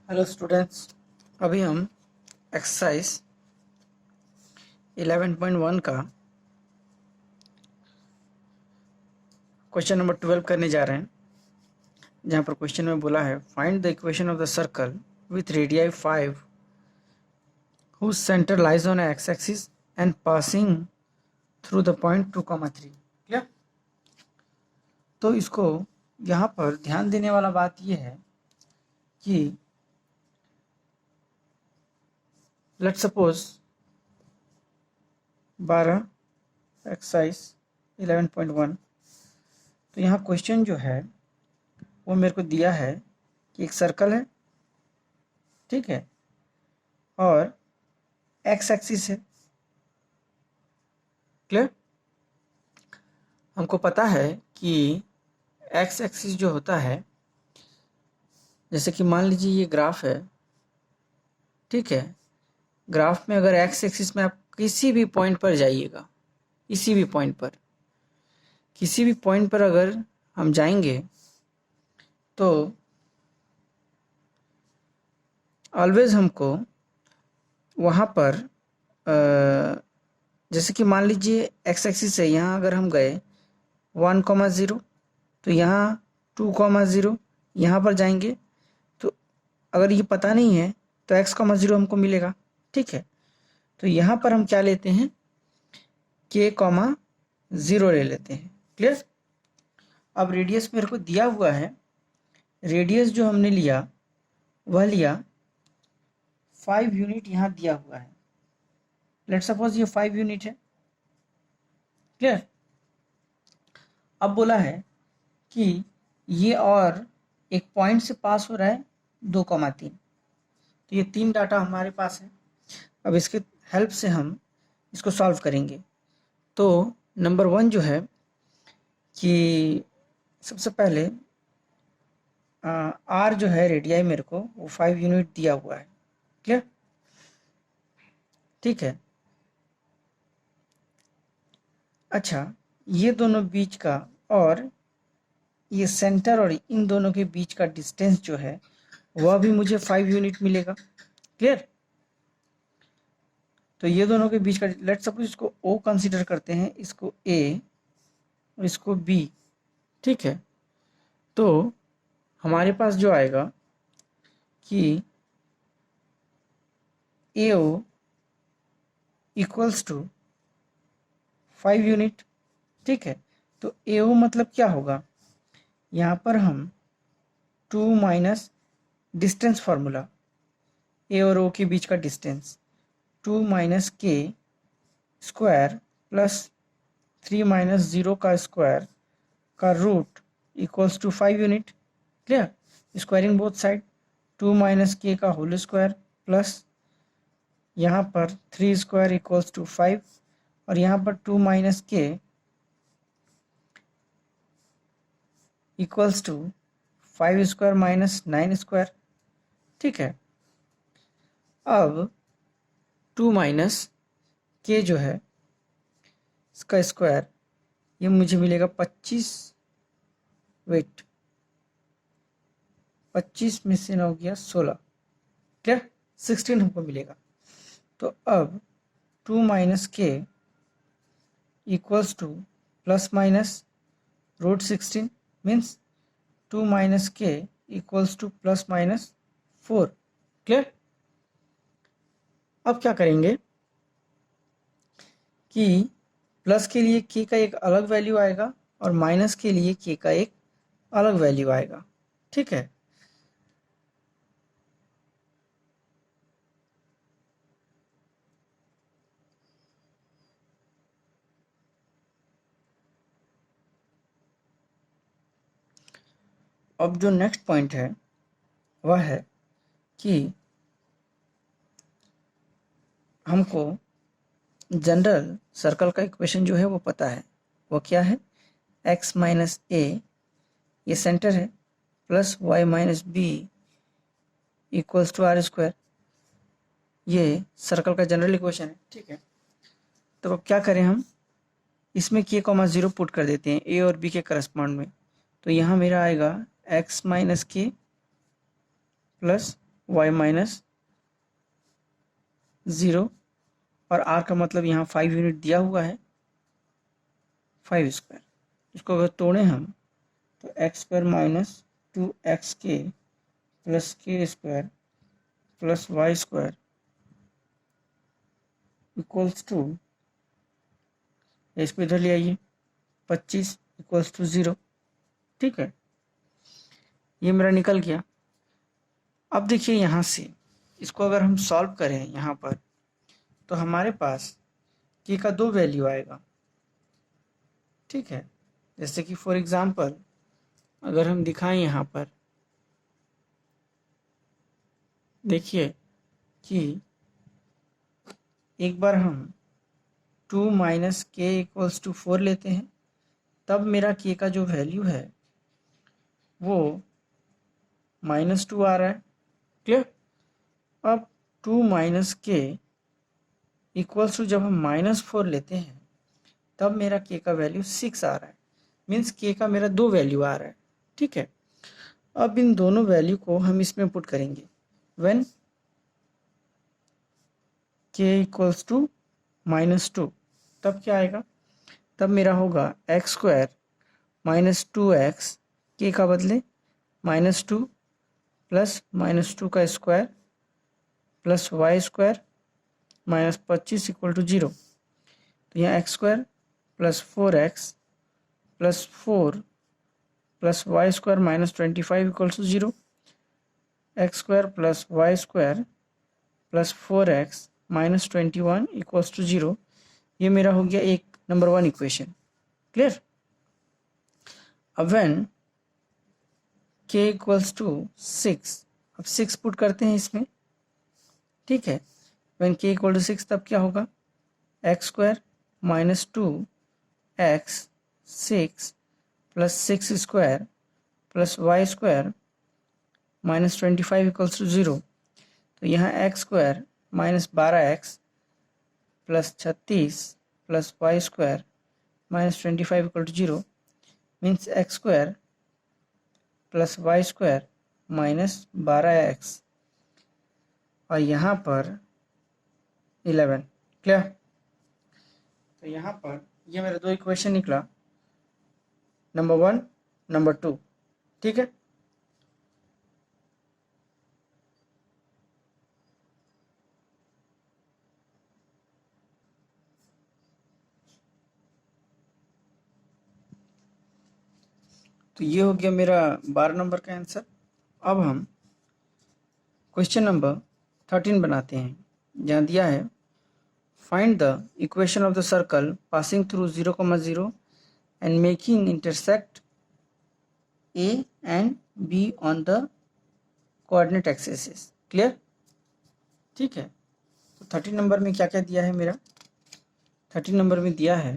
Hello students, अभी हम exercise 11.1 का क्वेश्चन नंबर 12 करने जा रहे हैं, जहाँ पर क्वेश्चन में बोला है find the equation of the circle with radii 5 whose center lies on x axis and passing through the point 2,3। Clear? तो इसको यहाँ पर ध्यान देने वाला बात यह है कि लेट्स सपोज 12 एक्सरसाइज 11.1, तो यहाँ क्वेश्चन जो है वो मेरे को दिया है कि एक सर्कल है, ठीक है, और एक्स एक्सिस है। क्लियर? हमको पता है कि एक्स एक्सिस जो होता है, जैसे कि मान लीजिए ये ग्राफ है, ठीक है। ग्राफ में अगर एक्स एक्सिस में आप किसी भी पॉइंट पर जाइएगा, किसी भी पॉइंट पर अगर हम जाएंगे तो ऑलवेज हमको वहाँ पर जैसे कि मान लीजिए एक्स एक्सिस है, यहाँ अगर हम गए 1,0 तो यहाँ 2,0 यहाँ पर जाएंगे, तो अगर ये पता नहीं है तो x,0 हमको मिलेगा, ठीक है। तो यहाँ पर हम क्या लेते हैं, k,0 ले लेते हैं। क्लियर? अब रेडियस मेरे को दिया हुआ है, रेडियस जो हमने लिया वह लिया 5 यूनिट, यहाँ दिया हुआ है। लेट्स सपोज ये 5 यूनिट है। क्लियर? अब बोला है कि ये और एक पॉइंट से पास हो रहा है 2,3, तो ये 3 डाटा हमारे पास है। अब इसके हेल्प से हम इसको सॉल्व करेंगे। तो नंबर 1 जो है कि सबसे पहले आर जो है रेडियाई मेरे को वो 5 यूनिट दिया हुआ है। क्लियर? ठीक है। अच्छा, ये दोनों बीच का और ये सेंटर और इन दोनों के बीच का डिस्टेंस जो है वह भी मुझे 5 यूनिट मिलेगा। क्लियर? तो ये दोनों के बीच का, लेट सपोज इसको O कंसीडर करते हैं, इसको A और इसको B, ठीक है। तो हमारे पास जो आएगा कि AO इक्वल्स टू 5 यूनिट, ठीक है। तो AO मतलब क्या होगा, यहाँ पर हम 2 माइनस डिस्टेंस फार्मूला, A और O के बीच का distance 2 minus k square plus 3 minus 0 का स्क्वायर का root equals to 5 unit. Clear? Squaring both side, 2 minus k का होल स्क्वायर प्लस यहाँ पर 3 स्क्वायर इक्वल्स टू 5 और यहाँ पर 2 minus k equals to 5 square minus 9 square, ठीक है। अब 2 माइनस के जो है इसका स्क्वायर, ये मुझे मिलेगा 25, वेट 25 में से 9 गया 16, क्या 16 हमको मिलेगा। तो अब 2 minus k equals to plus minus root 16 means 2 minus k equals to plus minus 4। Clear? अब क्या करेंगे कि प्लस के लिए के का एक अलग वैल्यू आएगा और माइनस के लिए के का एक अलग वैल्यू आएगा, ठीक है। अब जो नेक्स्ट पॉइंट है वह है कि हमको जनरल सर्कल का इक्वेशन जो है वो पता है, वो क्या है, x माइनस ए, ये सेंटर है, plus y minus b equals to r square, ये सर्कल का जनरल इक्वेशन है, ठीक है। तो अब क्या करें, हम इसमें k,0 पुट कर देते हैं a और b के करस्पॉन्ड में। तो यहाँ मेरा आएगा x माइनस के प्लस y माइनस 0 और r का मतलब यहाँ 5 यूनिट दिया हुआ है 5 स्क्वायर। इसको अगर तोड़ें हम तो x square minus 2xk plus k square plus y square equals to, इसको इधर ले आइए 25 इक्वल्स टू 0। ठीक है, ये मेरा निकल गया। अब देखिए यहाँ से इसको अगर हम सॉल्व करें यहाँ पर तो हमारे पास k का 2 वैल्यू आएगा। ठीक है, जैसे कि फॉर एग्जांपल अगर हम दिखाएं यहाँ पर, देखिए कि एक बार हम 2 माइनस के इक्वल्स टू 4 लेते हैं, तब मेरा k का जो वैल्यू है वो -2 आ रहा है। क्लियर? अब 2 माइनस के इक्वल्स टू जब हम -4 लेते हैं तब मेरा k का वैल्यू 6 आ रहा है। मीन्स k का मेरा 2 वैल्यू आ रहा है। ठीक है, अब इन दोनों वैल्यू को हम इसमें पुट करेंगे। व्हेन k इक्वल्स टू -2 तब क्या आएगा? तब मेरा होगा एक्स स्क्वायर माइनस 2x के का बदले -2 प्लस -2 का square plus y square minus 25 equal to 0। तो यहाँ x square plus 4x plus 4 plus y square minus 25 equal to 0। X square plus y square plus 4x minus 21 equals to 0। ये मेरा हो गया एक नंबर 1 इक्वेशन। क्लियर? अब when k equals to 6, अब 6 put करते हैं इसमें। ठीक है, व्हेन k इक्वल टू 6 तब क्या होगा? X square minus 2x 6 plus 6 square plus y square minus 25 equals to 0। तो यहाँ x square minus 12x plus 36 plus y square minus 25 equal to 0 means x square plus y square minus 12x और यहाँ पर 11। Clear? तो यहाँ पर ये मेरा 2 इक्वेशन निकला, नंबर 1 नंबर 2। ठीक है, तो ये हो गया मेरा 12 नंबर का आंसर। अब हम क्वेश्चन नंबर 13 बनाते हैं, जहाँ दिया है find the equation of the circle passing through 0,0 and making intersect A and B on the coordinate axes। Clear? ठीक है, तो 13 नंबर में क्या क्या दिया है मेरा? 13 नंबर में दिया है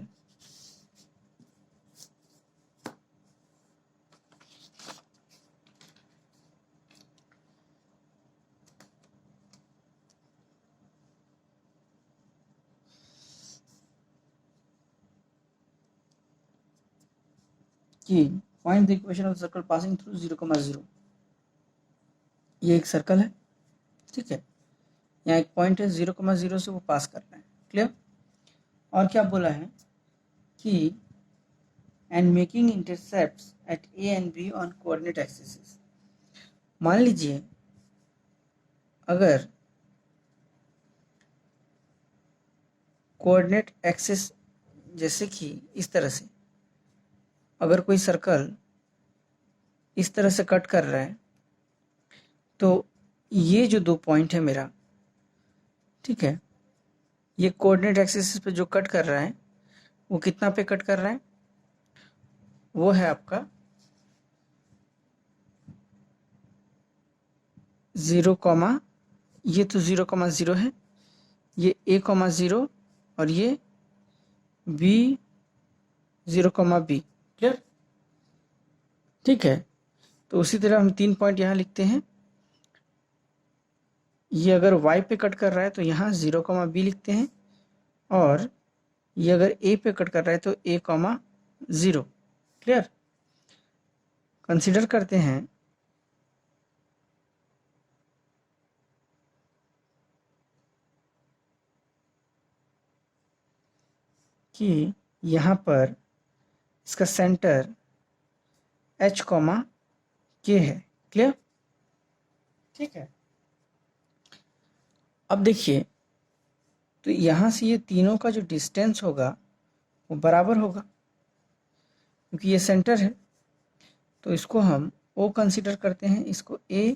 कि find the equation of circle passing through 0,0। ये एक सर्कल है। ठीक है, यहाँ एक पॉइंट है 0,0 से वो पास कर रहा है। क्लियर? और क्या बोला है कि and making intercepts at a and b on coordinate axis. मान लीजिए अगर कोऑर्डिनेट एक्सिस जैसे कि इस तरह से अगर कोई सर्कल इस तरह से कट कर रहा है तो ये जो 2 पॉइंट है मेरा, ठीक है, ये कोऑर्डिनेट एक्सिस पे जो कट कर रहा है वो कितना पे कट कर रहा है? वो है आपका 0, ये तो 0,0 है, ये A,0 और ये B 0,B। क्लियर? ठीक है, तो उसी तरह हम 3 पॉइंट यहाँ लिखते हैं। ये अगर y पे कट कर रहा है तो यहाँ 0,B लिखते हैं और ये अगर A पे कट कर रहा है तो A,0। क्लियर? कंसीडर करते हैं कि यहाँ पर इसका सेंटर h, k है। क्लियर? ठीक है। अब देखिए, तो यहाँ से ये तीनों का जो डिस्टेंस होगा वो बराबर होगा, क्योंकि ये सेंटर है। तो इसको हम O कंसीडर करते हैं, इसको A,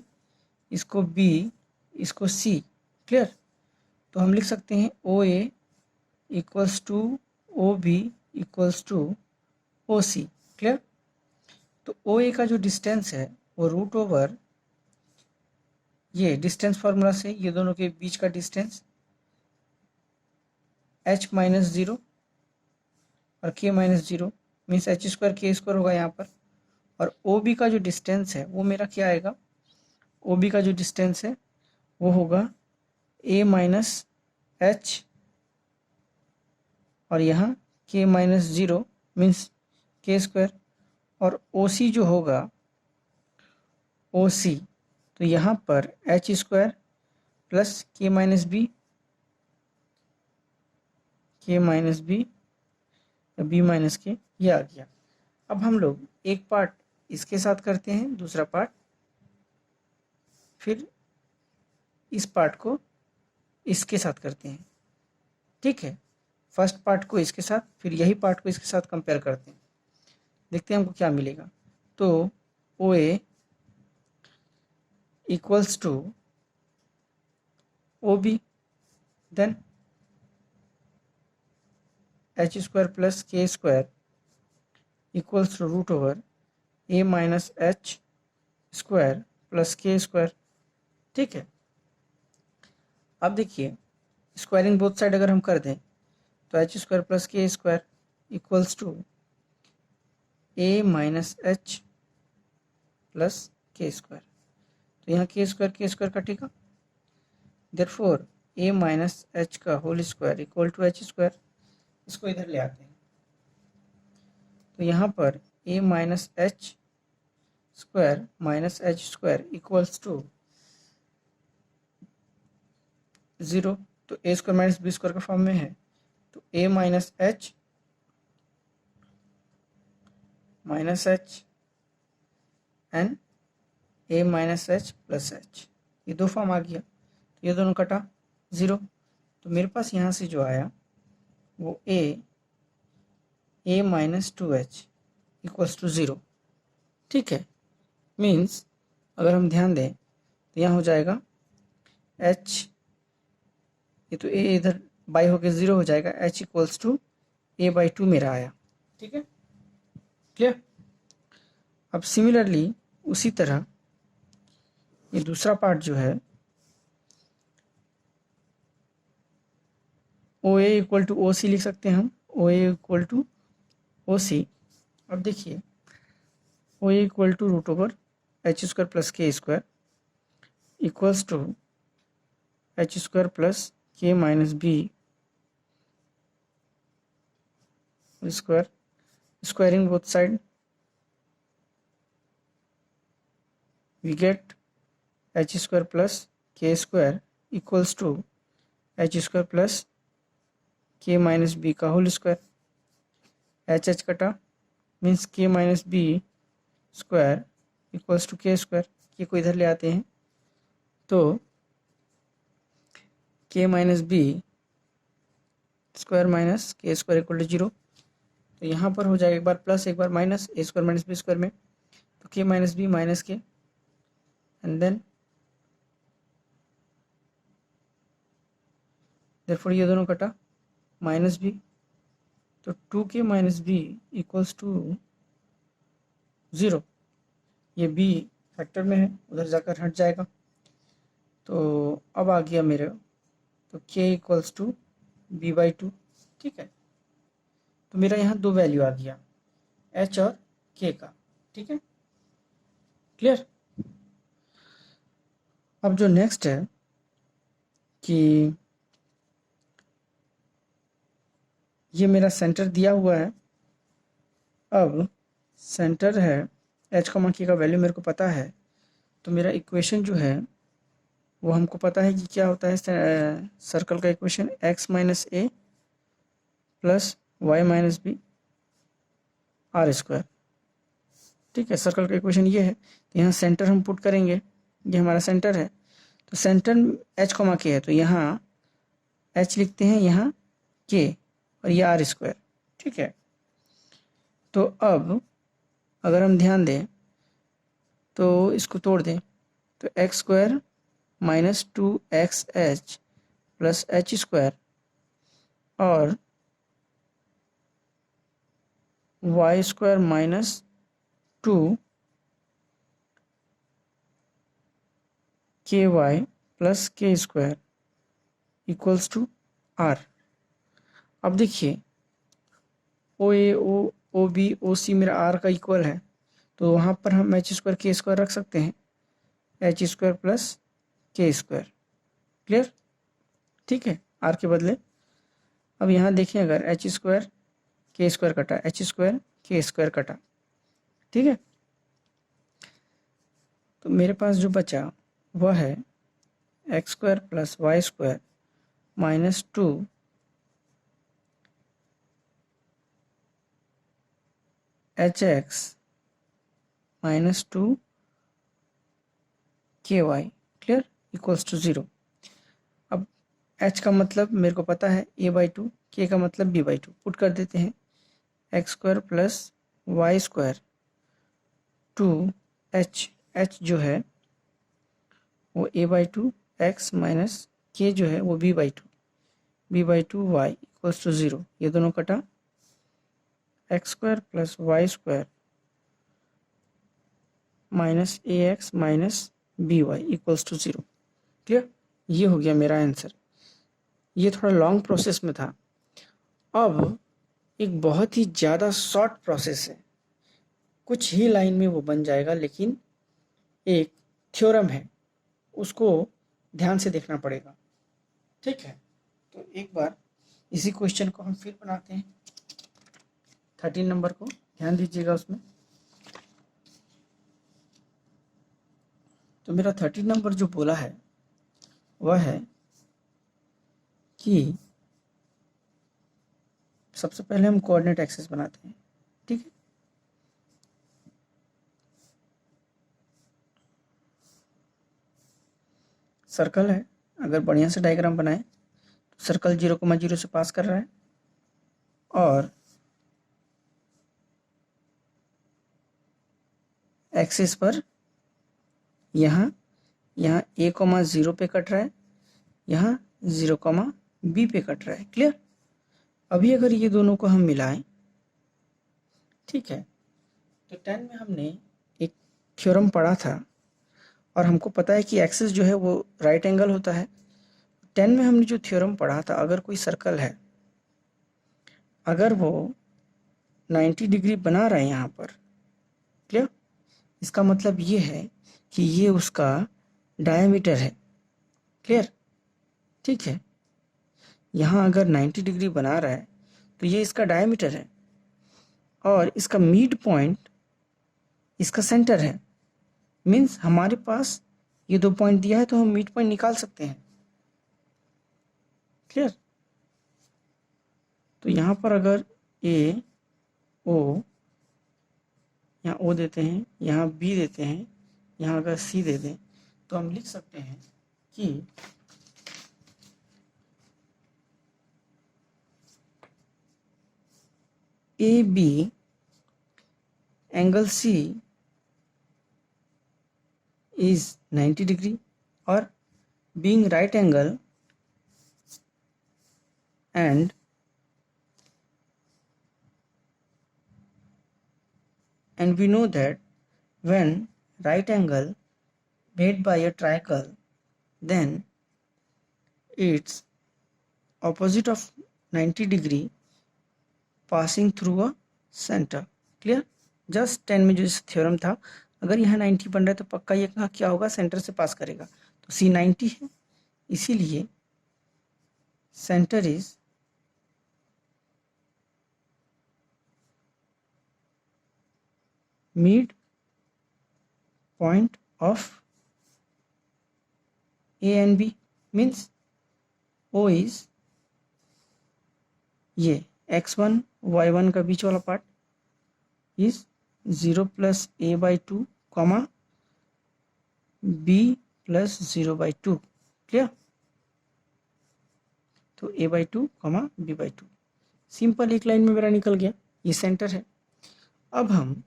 इसको B, इसको C। क्लियर? तो हम लिख सकते हैं OA equals to OB equals to OC। Clear? तो OA का जो डिस्टेंस है वो रूट ओवर ये डिस्टेंस फार्मूला से ये दोनों के बीच का डिस्टेंस h माइनस 0 और k minus 0 means h square k square होगा यहाँ पर। और OB का जो डिस्टेंस है वो मेरा क्या आएगा, OB का जो डिस्टेंस है वो होगा a माइनस h और यहाँ k minus 0 means k square. और OC जो होगा OC, तो यहाँ पर h square plus k minus b, k minus b या b माइनस k, ये आ गया। अब हम लोग एक पार्ट इसके साथ करते हैं, दूसरा पार्ट फिर इस पार्ट को इसके साथ करते हैं। ठीक है, फर्स्ट पार्ट को इसके साथ, फिर यही पार्ट को इसके साथ कंपेयर करते हैं, देखते हैं हमको क्या मिलेगा। तो OA equals to OB, then h square plus k square equals to root over a minus h square plus k square. ठीक है, अब देखिए स्क्वायरिंग बोथ साइड अगर हम कर दें तो h square plus k square equals to a minus h plus k square. तो यहाँ k स्क्वायर कटेगा, देयरफॉर a माइनस h का whole square equal to h square. इसको इधर ले आते हैं, तो यहाँ पर a minus h square minus h square equals to 0। तो a square minus b square का फॉर्म में है, तो a minus h and a minus h plus h, ये दो फॉर्म आ गया। तो ये दोनों कटा 0, तो मेरे पास यहाँ से जो आया वो a minus 2h equals to 0। ठीक है, मीन्स अगर हम ध्यान दें तो यहाँ हो जाएगा h, ये तो a इधर बाई होकर 0 हो जाएगा, h इक्वल्स टू a/2 मेरा आया। ठीक है, क्लियर? अब सिमिलरली उसी तरह ये दूसरा पार्ट जो है OA इक्वल टू OC लिख सकते हैं हम, OA इक्वल टू OC। अब देखिए OA equal to root over h square plus k square equals to h square plus k minus b square, squaring both side we get h square plus k square equals to h square plus k minus b का whole square. h कटा means k minus b square equals to k square. k को इधर ले आते हैं, तो k minus b square minus k square equal to 0। तो यहाँ पर हो जाएगा एक बार प्लस एक बार minus, a square minus b square में, तो k minus b minus k and then therefore ये दोनों कटा माइनस b, तो 2k minus b equals to 0। ये b फैक्टर में है, उधर जाकर हट जाएगा। तो अब आ गया मेरे, तो k इक्वल्स टू b/2। ठीक है, तो मेरा यहाँ दो वैल्यू आ गया, h और k का। ठीक है, क्लियर? अब जो नेक्स्ट है कि ये मेरा सेंटर दिया हुआ है। अब सेंटर है h, k का वैल्यू मेरे को पता है, तो मेरा इक्वेशन जो है वो हमको पता है कि क्या होता है सर्कल का equation, x minus a plus y minus b r square. ठीक है, सर्कल का इक्वेशन ये है। तो यहाँ सेंटर हम पुट करेंगे, ये हमारा सेंटर है। तो सेंटर एच कॉमा के है, तो यहाँ एच लिखते हैं, यहाँ के, और ये आर स्क्वायर। ठीक है, तो अब अगर हम ध्यान दें तो इसको तोड़ दें, तो x square minus 2xh plus h square और y square minus 2 ky plus k square equals to r. अब देखिए, ओ ए ओ बी ओ सी मेरा आर का इक्वल है, तो वहाँ पर हम एच स्क्वायर के स्क्वायर रख सकते हैं, H square plus k square. Clear? ठीक है, आर के बदले। अब यहाँ देखें, अगर एच स्क्वायर के स्क्वायर कटा, एच स्क्वायर के स्क्वायर कटा, ठीक है, तो मेरे पास जो बचा वह है x square plus y square minus 2 h x minus 2 के वाई, क्लियर, इक्वल्स टू 0। अब h का मतलब मेरे को पता है a/2, k का मतलब b/2, पुट कर देते हैं। X square plus y square 2h, h जो है वो a/2, x माइनस k जो है वो b/2 y इक्वल्स टू 0। ये दोनों कटा, x square plus y square minus a x minus b y equals to 0। Clear? ये हो गया मेरा आंसर। ये थोड़ा लॉन्ग प्रोसेस में था। अब एक बहुत ही ज़्यादा शॉर्ट प्रोसेस है, कुछ ही लाइन में वो बन जाएगा, लेकिन एक थ्योरम है, उसको ध्यान से देखना पड़ेगा। ठीक है, तो एक बार इसी क्वेश्चन को हम फिर बनाते हैं। 13 नंबर को ध्यान दीजिएगा उसमें। तो मेरा 13 नंबर जो बोला है वह है कि सबसे पहले हम कोऑर्डिनेट एक्सिस बनाते हैं। ठीक है, सर्कल है, अगर बढ़िया से डायग्राम बनाए तो सर्कल 0,0 से पास कर रहा है, और एक्सिस पर यहाँ a,0 पे कट रहा है, यहाँ 0,b पे कट रहा है। क्लियर? अभी अगर ये दोनों को हम मिलाएं, ठीक है, तो 10 में हमने एक थ्योरम पढ़ा था, और हमको पता है कि एक्सिस जो है वो राइट एंगल होता है। 10 में हमने जो थ्योरम पढ़ा था, अगर कोई सर्कल है, अगर वो 90 डिग्री बना रहा है यहाँ पर, क्लियर, इसका मतलब ये है कि ये उसका डायमीटर है। क्लियर? ठीक है, यहाँ अगर 90 डिग्री बना रहा है तो ये इसका डायमीटर है, और इसका मिड पॉइंट इसका सेंटर है। मीन्स हमारे पास ये 2 पॉइंट दिया है, तो हम मिड पॉइंट निकाल सकते हैं। क्लियर? तो यहाँ पर अगर ए ओ, यहाँ ओ देते हैं, यहाँ बी देते हैं, यहाँ अगर सी दे दें, तो हम लिख सकते हैं कि A B angle C is 90 degree, or being right angle and we know that when right angle made by a triangle, then its opposite of 90 degree passing through a center. Clear? Just 10 में जो theorem था, अगर यहाँ 90 बन रहा है तो पक्का ये क्या होगा, सेंटर से पास करेगा। तो सी 90 है, इसीलिए centre is mid point of A and B, means O is ये x1 y1 का बीच वाला part is 0 plus a by 2 comma b plus 0 by 2। Clear? तो a by 2 comma b by 2 simple एक लाइन में मेरा निकल गया, ये सेंटर है। अब हम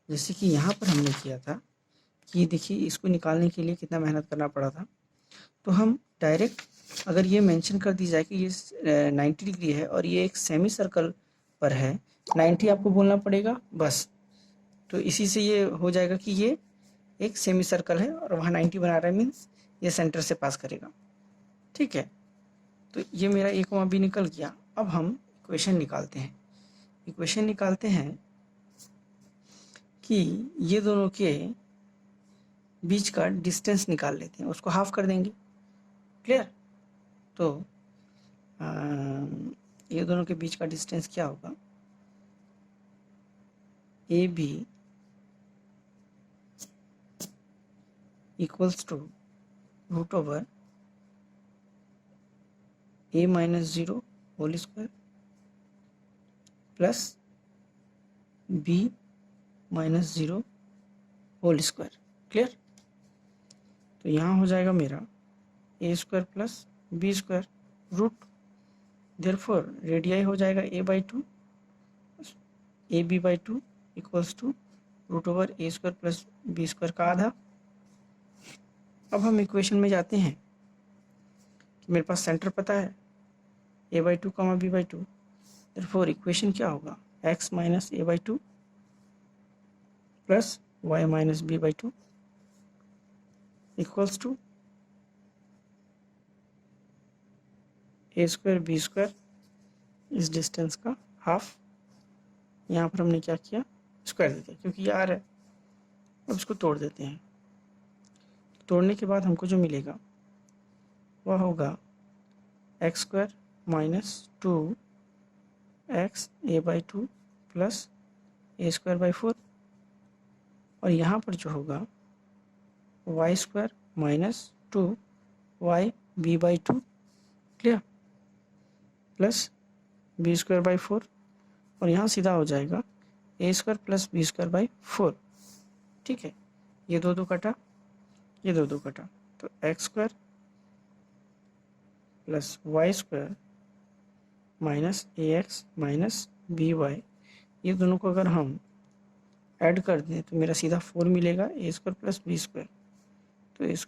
जैसे कि यहाँ पर हमने किया था कि देखिए इसको निकालने के लिए कितना मेहनत करना पड़ा था, तो हम डायरेक्ट अगर ये मेंशन कर दी जाए कि ये 90 डिग्री है और ये एक सेमी सर्कल पर है, 90 आपको बोलना पड़ेगा बस। तो इसी से ये हो जाएगा कि ये एक सेमी सर्कल है और वहाँ 90 बना रहा है, मीन्स ये सेंटर से पास करेगा। ठीक है, तो ये मेरा a कॉमा b निकल गया। अब हम इक्वेशन निकालते हैं। इक्वेशन निकालते हैं कि ये दोनों के बीच का डिस्टेंस निकाल लेते हैं, उसको हाफ कर देंगे। क्लियर? तो ये दोनों के बीच का डिस्टेंस क्या होगा, A B equals to root over a minus 0 whole square plus b minus 0 whole square. Clear? तो यहाँ हो जाएगा मेरा a square plus b square root, therefore radii हो जाएगा a by 2 A B by 2 equals to root over a square plus b square का आधा। अब हम इक्वेशन में जाते हैं कि मेरे पास सेंटर पता है a by 2 comma b by 2, therefore equation क्या होगा, x minus a by 2 plus y minus b by 2 equals to a square b square, इस डिस्टेंस का हाफ। यहाँ पर हमने क्या किया, स्क्वायर दे दिया क्योंकि ये r है। अब इसको तोड़ देते हैं। तोड़ने के बाद हमको जो मिलेगा वह होगा x square minus 2 x a by 2 plus a square by 4, और यहाँ पर जो होगा y square minus 2 y b by 2। Clear? Plus b square by 4, और यहाँ सीधा हो जाएगा a square plus b square by 4। ठीक है, ये दो कटा, ये दो कटा, तो x square plus y square minus a x minus b y, ये दोनों को अगर हम ऐड कर दें तो मेरा सीधा 4 मिलेगा, ए स्क्वायर प्लस बी स्क्वायर। तो